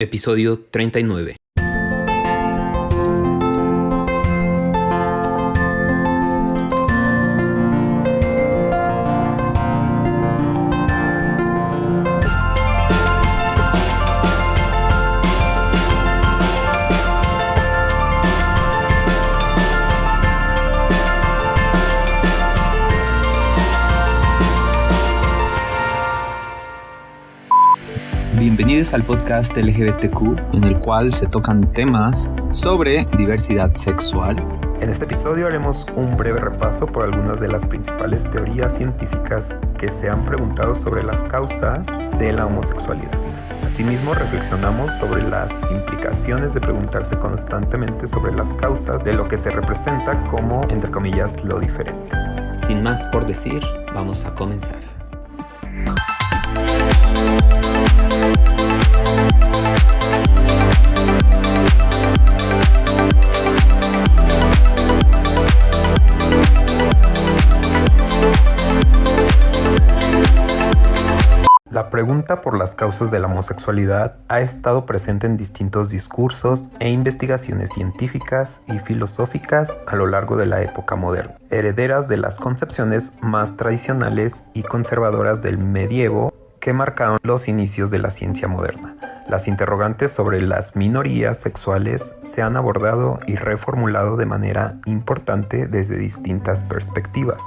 Episodio 39. Bienvenidos al podcast LGBTQ, en el cual se tocan temas sobre diversidad sexual. En este episodio haremos un breve repaso por algunas de las principales teorías científicas que se han preguntado sobre las causas de la homosexualidad. Asimismo, reflexionamos sobre las implicaciones de preguntarse constantemente sobre las causas de lo que se representa como, entre comillas, lo diferente. Sin más por decir, vamos a comenzar. La pregunta por las causas de la homosexualidad ha estado presente en distintos discursos e investigaciones científicas y filosóficas a lo largo de la época moderna, herederas de las concepciones más tradicionales y conservadoras del medievo que marcaron los inicios de la ciencia moderna. Las interrogantes sobre las minorías sexuales se han abordado y reformulado de manera importante desde distintas perspectivas.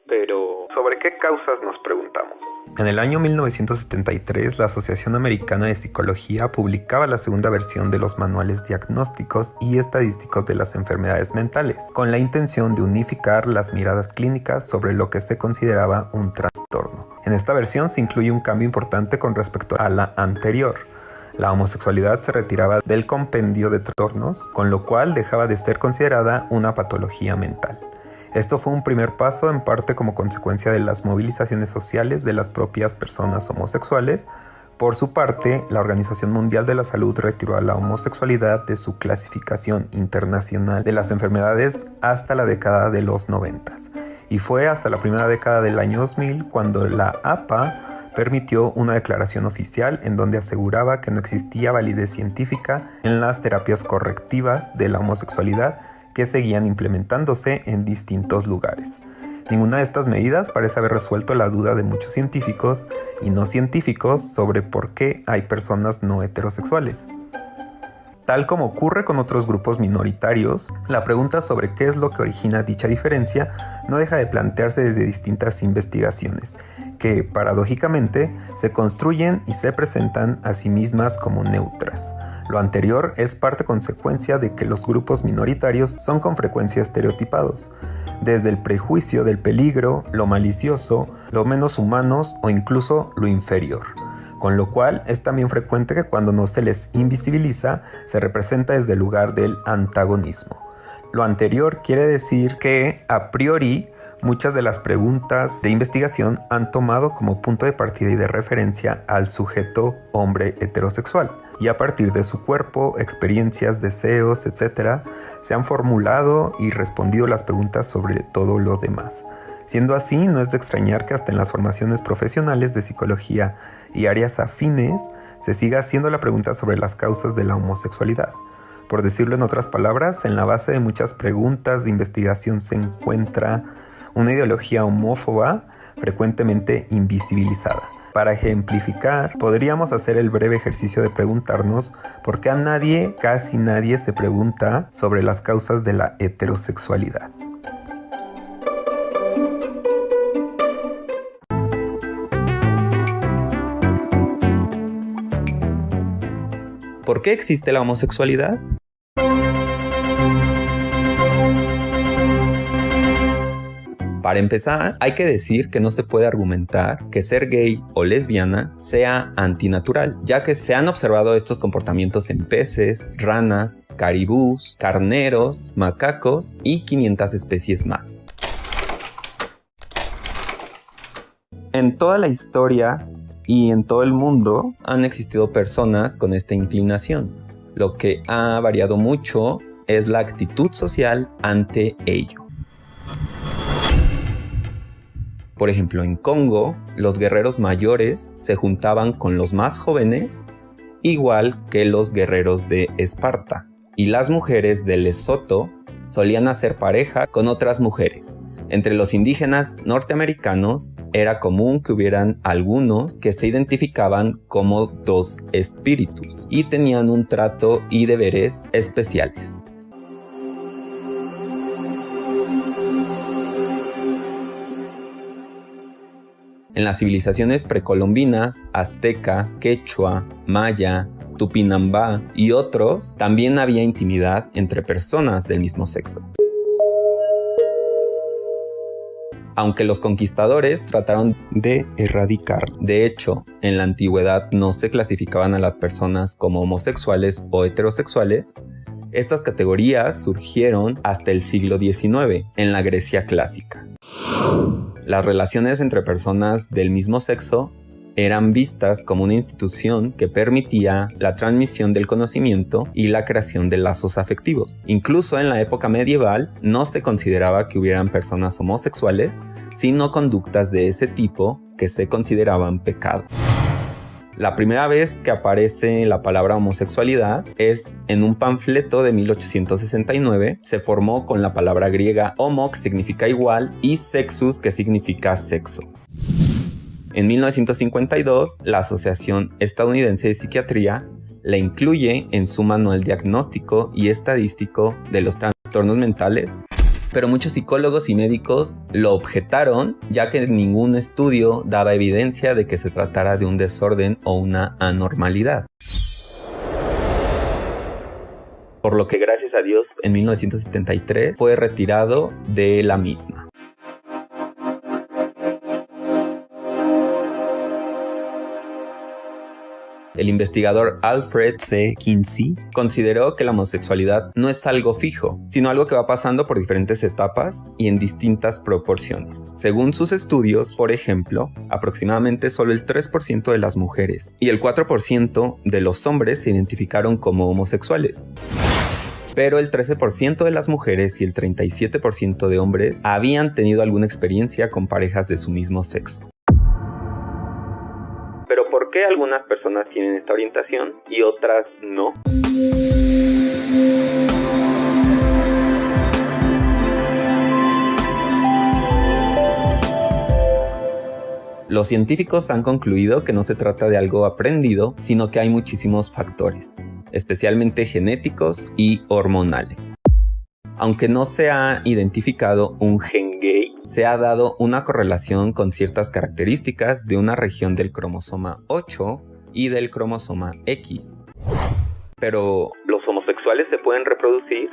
Pero, ¿sobre qué causas nos preguntamos? En el año 1973, la Asociación Americana de Psicología publicaba la segunda versión de los manuales diagnósticos y estadísticos de las enfermedades mentales, con la intención de unificar las miradas clínicas sobre lo que se consideraba un trastorno. En esta versión se incluye un cambio importante con respecto a la anterior. La homosexualidad se retiraba del compendio de trastornos, con lo cual dejaba de ser considerada una patología mental. Esto fue un primer paso en parte como consecuencia de las movilizaciones sociales de las propias personas homosexuales. Por su parte, la Organización Mundial de la Salud retiró a la homosexualidad de su clasificación internacional de las enfermedades hasta la década de los 90. Y fue hasta la primera década del año 2000 cuando la APA permitió una declaración oficial en donde aseguraba que no existía validez científica en las terapias correctivas de la homosexualidad que seguían implementándose en distintos lugares. Ninguna de estas medidas parece haber resuelto la duda de muchos científicos y no científicos sobre por qué hay personas no heterosexuales. Tal como ocurre con otros grupos minoritarios, la pregunta sobre qué es lo que origina dicha diferencia no deja de plantearse desde distintas investigaciones, que, paradójicamente, se construyen y se presentan a sí mismas como neutras. Lo anterior es parte consecuencia de que los grupos minoritarios son con frecuencia estereotipados, desde el prejuicio del peligro, lo malicioso, lo menos humanos o incluso lo inferior. Con lo cual es también frecuente que cuando no se les invisibiliza, se representa desde el lugar del antagonismo. Lo anterior quiere decir que, a priori, muchas de las preguntas de investigación han tomado como punto de partida y de referencia al sujeto hombre heterosexual. Y a partir de su cuerpo, experiencias, deseos, etc., se han formulado y respondido las preguntas sobre todo lo demás. Siendo así, no es de extrañar que hasta en las formaciones profesionales de psicología y áreas afines se siga haciendo la pregunta sobre las causas de la homosexualidad. Por decirlo en otras palabras, en la base de muchas preguntas de investigación se encuentra una ideología homófoba frecuentemente invisibilizada. Para ejemplificar, podríamos hacer el breve ejercicio de preguntarnos por qué casi nadie se pregunta sobre las causas de la heterosexualidad. ¿Por qué existe la homosexualidad? Para empezar, hay que decir que no se puede argumentar que ser gay o lesbiana sea antinatural, ya que se han observado estos comportamientos en peces, ranas, caribús, carneros, macacos y 500 especies más. En toda la historia y en todo el mundo han existido personas con esta inclinación. Lo que ha variado mucho es la actitud social ante ello. Por ejemplo, en Congo, los guerreros mayores se juntaban con los más jóvenes igual que los guerreros de Esparta. Y las mujeres de Lesoto solían hacer pareja con otras mujeres. Entre los indígenas norteamericanos era común que hubieran algunos que se identificaban como dos espíritus y tenían un trato y deberes especiales. En las civilizaciones precolombinas, azteca, quechua, maya, tupinambá y otros, también había intimidad entre personas del mismo sexo. Aunque los conquistadores trataron de erradicar. De hecho, en la antigüedad no se clasificaban a las personas como homosexuales o heterosexuales. Estas categorías surgieron hasta el siglo XIX, en la Grecia clásica. Las relaciones entre personas del mismo sexo eran vistas como una institución que permitía la transmisión del conocimiento y la creación de lazos afectivos. Incluso en la época medieval no se consideraba que hubieran personas homosexuales, sino conductas de ese tipo que se consideraban pecado. La primera vez que aparece la palabra homosexualidad es en un panfleto de 1869. Se formó con la palabra griega homo, que significa igual, y sexus, que significa sexo. En 1952, la Asociación Estadounidense de Psiquiatría la incluye en su manual diagnóstico y estadístico de los trastornos mentales, pero muchos psicólogos y médicos lo objetaron, ya que ningún estudio daba evidencia de que se tratara de un desorden o una anormalidad. Por lo que, gracias a Dios, en 1973 fue retirado de la misma. El investigador Alfred C. Kinsey consideró que la homosexualidad no es algo fijo, sino algo que va pasando por diferentes etapas y en distintas proporciones. Según sus estudios, por ejemplo, aproximadamente solo el 3% de las mujeres y el 4% de los hombres se identificaron como homosexuales. Pero el 13% de las mujeres y el 37% de hombres habían tenido alguna experiencia con parejas de su mismo sexo. Pero ¿por qué algunas personas tienen esta orientación y otras no? Los científicos han concluido que no se trata de algo aprendido, sino que hay muchísimos factores, especialmente genéticos y hormonales. Aunque no se ha identificado un gen gay, se ha dado una correlación con ciertas características de una región del cromosoma 8 y del cromosoma X. Pero, ¿los homosexuales se pueden reproducir?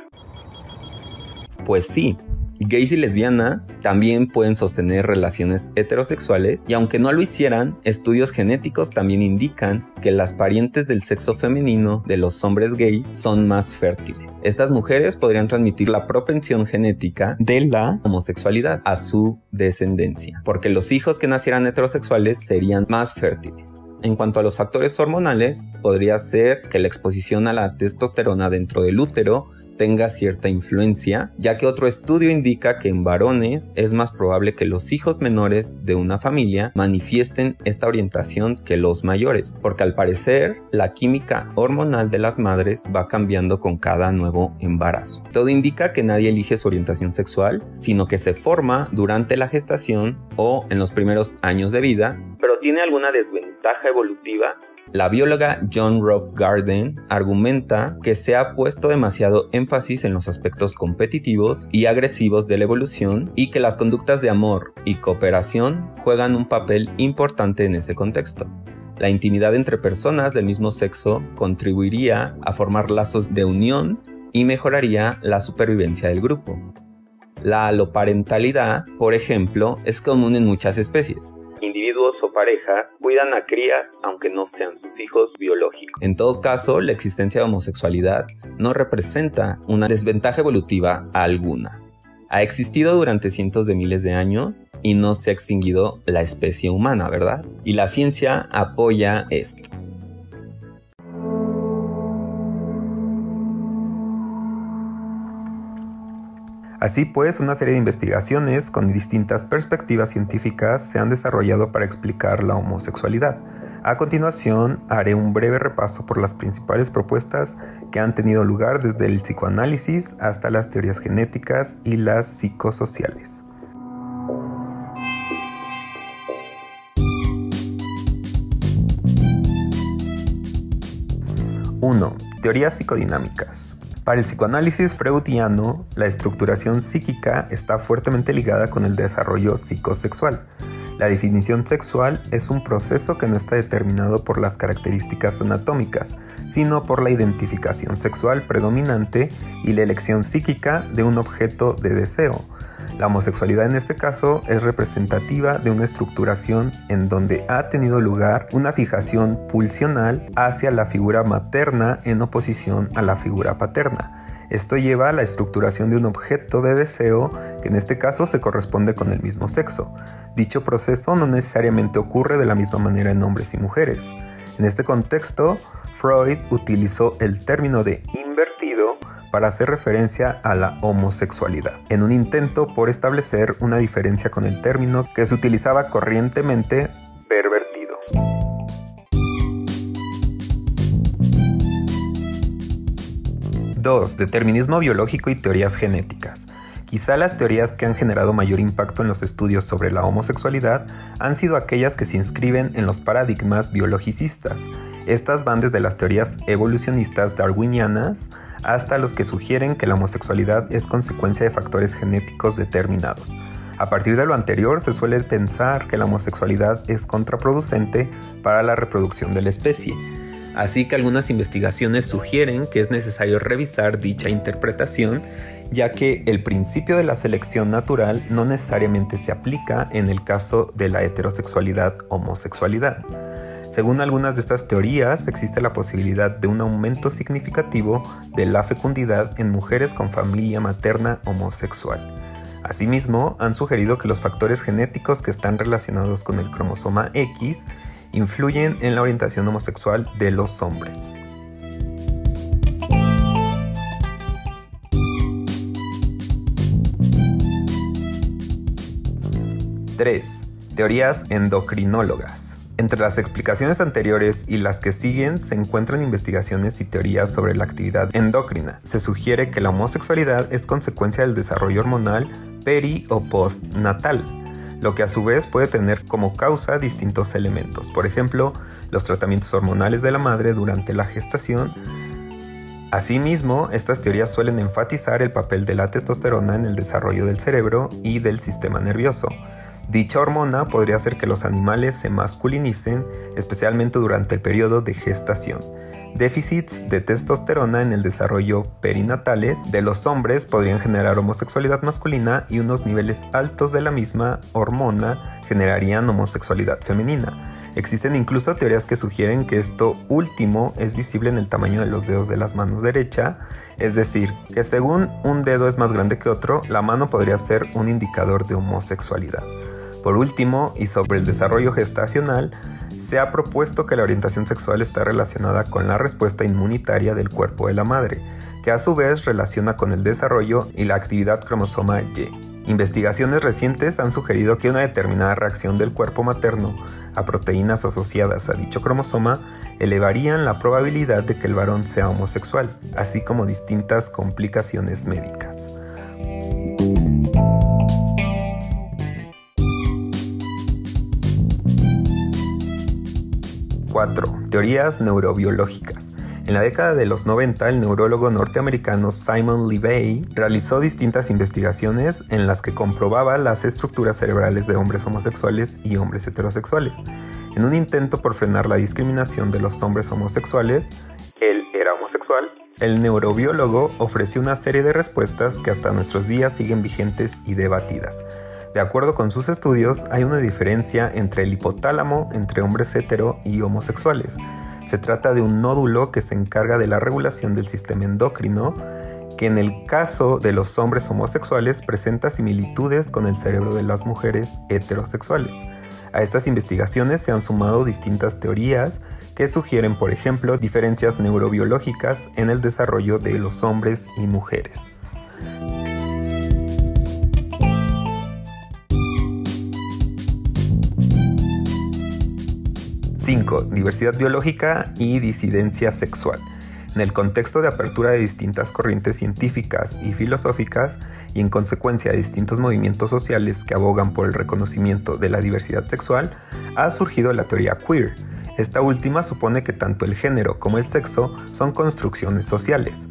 Pues sí. Gays y lesbianas también pueden sostener relaciones heterosexuales y aunque no lo hicieran, estudios genéticos también indican que las parientes del sexo femenino de los hombres gays son más fértiles. Estas mujeres podrían transmitir la propensión genética de la homosexualidad a su descendencia, porque los hijos que nacieran heterosexuales serían más fértiles. En cuanto a los factores hormonales, podría ser que la exposición a la testosterona dentro del útero tenga cierta influencia, ya que otro estudio indica que en varones es más probable que los hijos menores de una familia manifiesten esta orientación que los mayores, porque al parecer la química hormonal de las madres va cambiando con cada nuevo embarazo. Todo indica que nadie elige su orientación sexual, sino que se forma durante la gestación o en los primeros años de vida, pero tiene alguna desventaja evolutiva. La bióloga John Ruff Garden argumenta que se ha puesto demasiado énfasis en los aspectos competitivos y agresivos de la evolución y que las conductas de amor y cooperación juegan un papel importante en ese contexto. La intimidad entre personas del mismo sexo contribuiría a formar lazos de unión y mejoraría la supervivencia del grupo. La aloparentalidad, por ejemplo, es común en muchas especies. Individuos o parejas cuidan a crías aunque no sean sus hijos biológicos. En todo caso, la existencia de homosexualidad no representa una desventaja evolutiva alguna. Ha existido durante cientos de miles de años y no se ha extinguido la especie humana, ¿verdad? Y la ciencia apoya esto. Así pues, una serie de investigaciones con distintas perspectivas científicas se han desarrollado para explicar la homosexualidad. A continuación, haré un breve repaso por las principales propuestas que han tenido lugar desde el psicoanálisis hasta las teorías genéticas y las psicosociales. 1. Teorías psicodinámicas. Para el psicoanálisis freudiano, la estructuración psíquica está fuertemente ligada con el desarrollo psicosexual. La definición sexual es un proceso que no está determinado por las características anatómicas, sino por la identificación sexual predominante y la elección psíquica de un objeto de deseo. La homosexualidad en este caso es representativa de una estructuración en donde ha tenido lugar una fijación pulsional hacia la figura materna en oposición a la figura paterna. Esto lleva a la estructuración de un objeto de deseo que en este caso se corresponde con el mismo sexo. Dicho proceso no necesariamente ocurre de la misma manera en hombres y mujeres. En este contexto, Freud utilizó el término de invertido para hacer referencia a la homosexualidad, en un intento por establecer una diferencia con el término que se utilizaba corrientemente, pervertido. 2. Determinismo biológico y teorías genéticas. Quizá las teorías que han generado mayor impacto en los estudios sobre la homosexualidad han sido aquellas que se inscriben en los paradigmas biologicistas. Estas van desde las teorías evolucionistas darwinianas hasta los que sugieren que la homosexualidad es consecuencia de factores genéticos determinados. A partir de lo anterior, se suele pensar que la homosexualidad es contraproducente para la reproducción de la especie. Así que algunas investigaciones sugieren que es necesario revisar dicha interpretación, ya que el principio de la selección natural no necesariamente se aplica en el caso de la heterosexualidad-homosexualidad. Según algunas de estas teorías, existe la posibilidad de un aumento significativo de la fecundidad en mujeres con familia materna homosexual. Asimismo, han sugerido que los factores genéticos que están relacionados con el cromosoma X influyen en la orientación homosexual de los hombres. 3. Teorías endocrinólogas. Entre las explicaciones anteriores y las que siguen se encuentran investigaciones y teorías sobre la actividad endocrina. Se sugiere que la homosexualidad es consecuencia del desarrollo hormonal peri- o postnatal, lo que a su vez puede tener como causa distintos elementos, por ejemplo, los tratamientos hormonales de la madre durante la gestación. Asimismo, estas teorías suelen enfatizar el papel de la testosterona en el desarrollo del cerebro y del sistema nervioso. Dicha hormona podría hacer que los animales se masculinicen, especialmente durante el periodo de gestación. Déficits de testosterona en el desarrollo perinatales de los hombres podrían generar homosexualidad masculina y unos niveles altos de la misma hormona generarían homosexualidad femenina. Existen incluso teorías que sugieren que esto último es visible en el tamaño de los dedos de las manos derecha, es decir, que según un dedo es más grande que otro, la mano podría ser un indicador de homosexualidad. Por último, y sobre el desarrollo gestacional, se ha propuesto que la orientación sexual está relacionada con la respuesta inmunitaria del cuerpo de la madre, que a su vez relaciona con el desarrollo y la actividad cromosoma Y. Investigaciones recientes han sugerido que una determinada reacción del cuerpo materno a proteínas asociadas a dicho cromosoma elevarían la probabilidad de que el varón sea homosexual, así como distintas complicaciones médicas. 4. Teorías neurobiológicas. En la década de los 90, el neurólogo norteamericano Simon Levy realizó distintas investigaciones en las que comprobaba las estructuras cerebrales de hombres homosexuales y hombres heterosexuales. En un intento por frenar la discriminación de los hombres homosexuales, él era homosexual, el neurobiólogo ofreció una serie de respuestas que hasta nuestros días siguen vigentes y debatidas. De acuerdo con sus estudios, hay una diferencia entre el hipotálamo entre hombres hetero y homosexuales. Se trata de un nódulo que se encarga de la regulación del sistema endocrino, que en el caso de los hombres homosexuales presenta similitudes con el cerebro de las mujeres heterosexuales. A estas investigaciones se han sumado distintas teorías que sugieren, por ejemplo, diferencias neurobiológicas en el desarrollo de los hombres y mujeres. 5. Diversidad biológica y disidencia sexual. En el contexto de apertura de distintas corrientes científicas y filosóficas, y en consecuencia de distintos movimientos sociales que abogan por el reconocimiento de la diversidad sexual, ha surgido la teoría queer. Esta última supone que tanto el género como el sexo son construcciones sociales.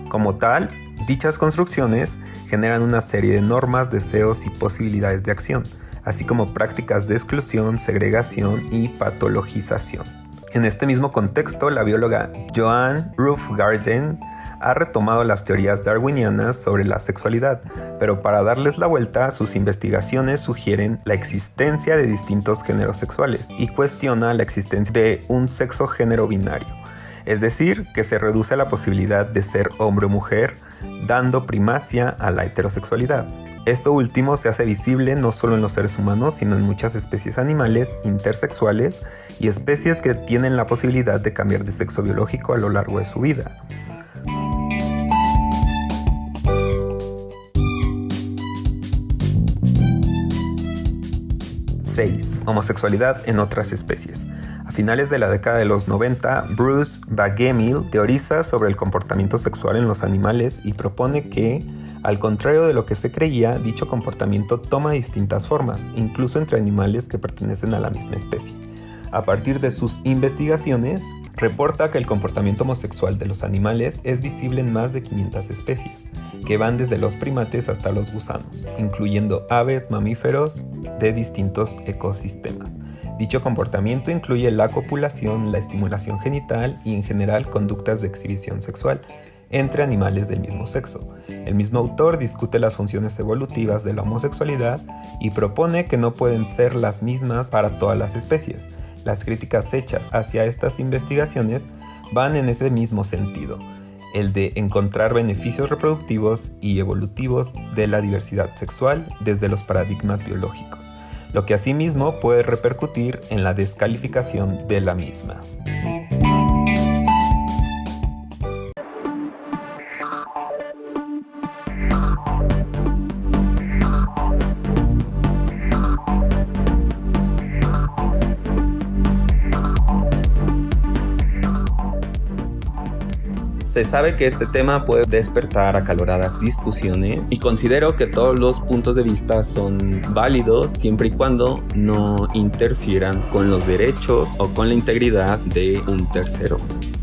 Como tal, dichas construcciones generan una serie de normas, deseos y posibilidades de acción, así como prácticas de exclusión, segregación y patologización. En este mismo contexto, la bióloga Joan Roughgarden ha retomado las teorías darwinianas sobre la sexualidad, pero para darles la vuelta, sus investigaciones sugieren la existencia de distintos géneros sexuales y cuestiona la existencia de un sexo-género binario, es decir, que se reduce a la posibilidad de ser hombre o mujer, dando primacia a la heterosexualidad. Esto último se hace visible no solo en los seres humanos, sino en muchas especies animales intersexuales y especies que tienen la posibilidad de cambiar de sexo biológico a lo largo de su vida. ¡6! Homosexualidad en otras especies. A finales de la década de los 90, Bruce Baggemill teoriza sobre el comportamiento sexual en los animales y propone que, al contrario de lo que se creía, dicho comportamiento toma distintas formas, incluso entre animales que pertenecen a la misma especie. A partir de sus investigaciones, reporta que el comportamiento homosexual de los animales es visible en más de 500 especies, que van desde los primates hasta los gusanos, incluyendo aves, mamíferos de distintos ecosistemas. Dicho comportamiento incluye la copulación, la estimulación genital y en general conductas de exhibición sexual entre animales del mismo sexo. El mismo autor discute las funciones evolutivas de la homosexualidad y propone que no pueden ser las mismas para todas las especies. Las críticas hechas hacia estas investigaciones van en ese mismo sentido, el de encontrar beneficios reproductivos y evolutivos de la diversidad sexual desde los paradigmas biológicos, lo que asimismo puede repercutir en la descalificación de la misma. Se sabe que este tema puede despertar acaloradas discusiones y considero que todos los puntos de vista son válidos siempre y cuando no interfieran con los derechos o con la integridad de un tercero.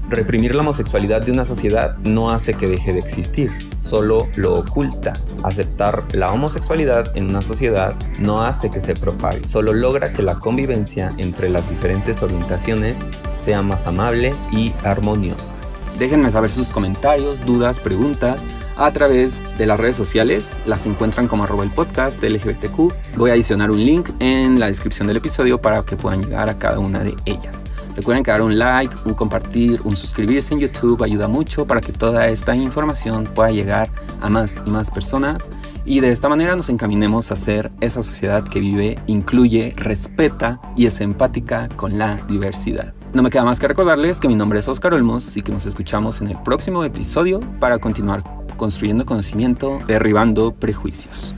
Reprimir la homosexualidad de una sociedad no hace que deje de existir, solo lo oculta. Aceptar la homosexualidad en una sociedad no hace que se propague, solo logra que la convivencia entre las diferentes orientaciones sea más amable y armoniosa. Déjenme saber sus comentarios, dudas, preguntas a través de las redes sociales. Las encuentran como @elpodcast LGBTQ. Voy a adicionar un link en la descripción del episodio para que puedan llegar a cada una de ellas. Recuerden que dar un like, un compartir, un suscribirse en YouTube ayuda mucho para que toda esta información pueda llegar a más y más personas y de esta manera nos encaminemos a ser esa sociedad que vive, incluye, respeta y es empática con la diversidad. No me queda más que recordarles que mi nombre es Oscar Olmos y que nos escuchamos en el próximo episodio para continuar construyendo conocimiento, derribando prejuicios.